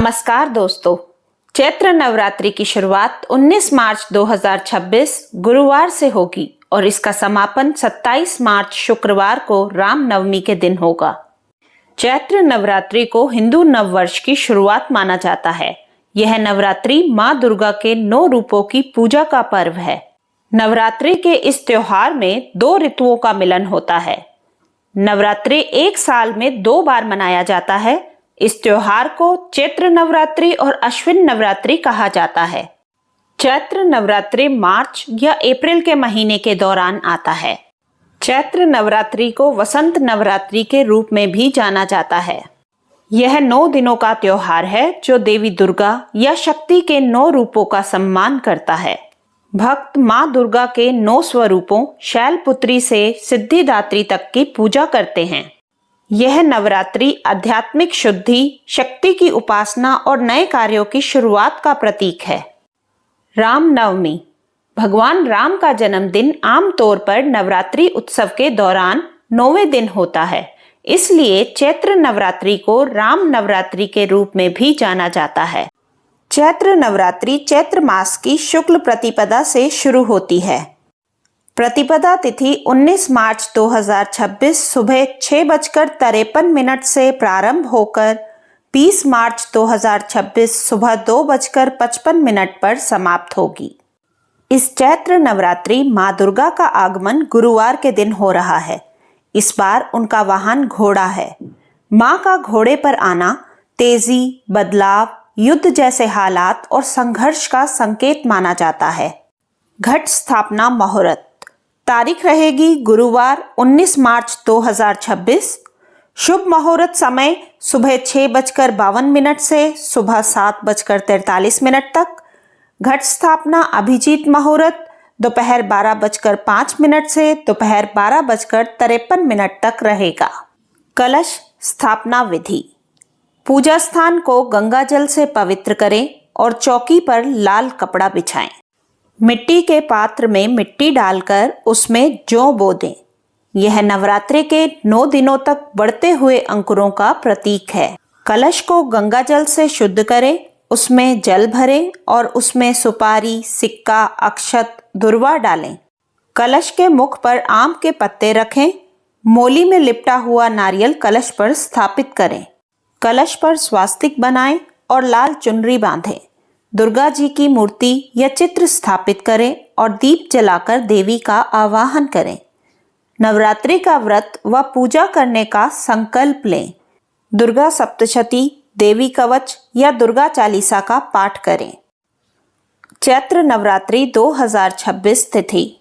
नमस्कार दोस्तों, चैत्र नवरात्रि की शुरुआत 19 मार्च 2026 गुरुवार से होगी और इसका समापन 27 मार्च शुक्रवार को रामनवमी के दिन होगा। चैत्र नवरात्रि को हिंदू नववर्ष की शुरुआत माना जाता है। यह नवरात्रि माँ दुर्गा के 9 रूपों की पूजा का पर्व है। नवरात्रि के इस त्योहार में 2 ऋतुओं का मिलन होता है। नवरात्रि एक साल में 2 बार मनाया जाता है। इस त्योहार को चैत्र नवरात्रि और अश्विन नवरात्रि कहा जाता है। चैत्र नवरात्रि मार्च या अप्रैल के महीने के दौरान आता है। चैत्र नवरात्रि को वसंत नवरात्रि के रूप में भी जाना जाता है। यह 9 दिनों का त्योहार है जो देवी दुर्गा या शक्ति के 9 रूपों का सम्मान करता है। भक्त माँ दुर्गा के 9 स्वरूपों शैलपुत्री से सिद्धिदात्री तक की पूजा करते हैं। यह नवरात्रि आध्यात्मिक शुद्धि, शक्ति की उपासना और नए कार्यों की शुरुआत का प्रतीक है। रामनवमी भगवान राम का जन्मदिन आमतौर पर नवरात्रि उत्सव के दौरान 9वें दिन होता है। इसलिए चैत्र नवरात्रि को राम नवरात्रि के रूप में भी जाना जाता है। चैत्र नवरात्रि चैत्र मास की शुक्ल प्रतिपदा से शुरू होती है। प्रतिपदा तिथि 19 मार्च 2026 सुबह 6:53 से प्रारंभ होकर 20 मार्च 2026 सुबह 2:55 पर समाप्त होगी। इस चैत्र नवरात्रि माँ दुर्गा का आगमन गुरुवार के दिन हो रहा है। इस बार उनका वाहन घोड़ा है। माँ का घोड़े पर आना तेजी, बदलाव, युद्ध जैसे हालात और संघर्ष का संकेत माना जाता है। घट स्थापना मुहूर्त तारीख रहेगी गुरुवार 19 मार्च 2026। शुभ मुहूर्त समय सुबह 6:52 से सुबह 7:43 तक। घट स्थापना अभिजीत मुहूर्त दोपहर 12:05 से दोपहर 12:53 तक रहेगा। कलश स्थापना विधि पूजा स्थान को गंगा जल से पवित्र करें और चौकी पर लाल कपड़ा बिछाएं। मिट्टी के पात्र में मिट्टी डालकर उसमें जौ बो दें। यह नवरात्रि के 9 दिनों तक बढ़ते हुए अंकुरों का प्रतीक है। कलश को गंगा जल से शुद्ध करें, उसमें जल भरें और उसमें सुपारी, सिक्का, अक्षत, दुर्वा डालें। कलश के मुख पर आम के पत्ते रखें। मोली में लिपटा हुआ नारियल कलश पर स्थापित करें। कलश पर स्वास्तिक बनाएं और लाल चुनरी बांधें। दुर्गा जी की मूर्ति या चित्र स्थापित करें और दीप जलाकर देवी का आवाहन करें। नवरात्रि का व्रत व पूजा करने का संकल्प लें। दुर्गा सप्तशती, देवी कवच या दुर्गा चालीसा का पाठ करें। चैत्र नवरात्रि 2026 तिथि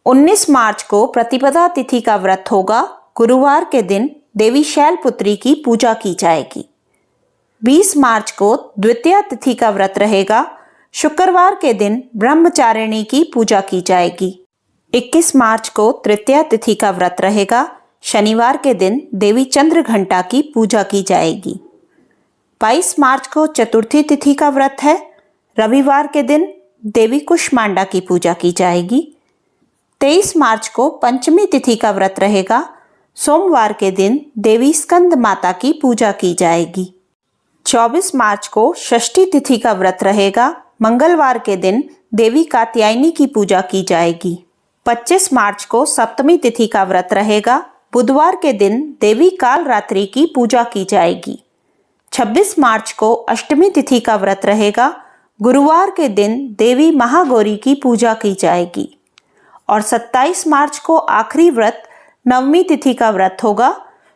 19 मार्च को प्रतिपदा तिथि का व्रत होगा। गुरुवार के दिन देवी शैलपुत्री की पूजा की जाएगी। 20 मार्च को द्वितीया तिथि का व्रत रहेगा। शुक्रवार के दिन ब्रह्मचारिणी की पूजा की जाएगी। 21 मार्च को तृतीया तिथि का व्रत रहेगा। शनिवार के दिन देवी चंद्रघंटा की पूजा की जाएगी। 22 मार्च को चतुर्थी तिथि का व्रत है। रविवार के दिन देवी कुष्मांडा की पूजा की जाएगी। 23 मार्च को पंचमी तिथि का व्रत रहेगा। सोमवार के दिन देवी स्कंद माता की पूजा की जाएगी। 24 मार्च को षष्ठी तिथि का व्रत रहेगा। मंगलवार के दिन देवी कात्यायनी की पूजा की जाएगी। 25 मार्च को सप्तमी तिथि का व्रत रहेगा। बुधवार के दिन देवी कालरात्रि की पूजा की जाएगी। 26 मार्च को अष्टमी तिथि का व्रत रहेगा। गुरुवार के दिन देवी महागौरी की पूजा की जाएगी। और 27 मार्च को आखिरी व्रत नवमी तिथि का व्रत होगा।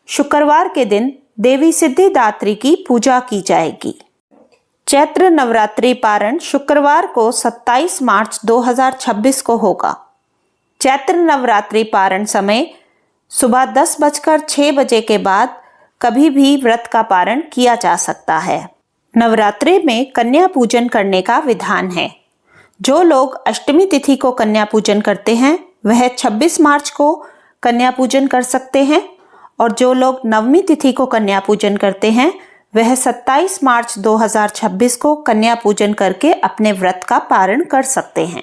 शुक्रवार के दिन देवी सिद्धिदात्री की पूजा की जाएगी। चैत्र नवरात्रि पारण शुक्रवार को 27 मार्च 2026 को होगा। चैत्र नवरात्रि पारण समय सुबह 10:06 के बाद कभी भी व्रत का पारण किया जा सकता है। नवरात्रि में कन्या पूजन करने का विधान है। जो लोग अष्टमी तिथि को कन्या पूजन करते हैं वह 26 मार्च को कन्या पूजन कर सकते हैं और जो लोग नवमी तिथि को कन्या पूजन करते हैं वह 27 मार्च 2026 को कन्या पूजन करके अपने व्रत का पारण कर सकते हैं।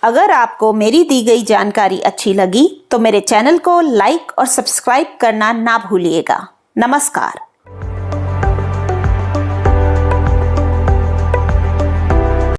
अगर आपको मेरी दी गई जानकारी अच्छी लगी तो मेरे चैनल को लाइक और सब्सक्राइब करना ना भूलिएगा। नमस्कार।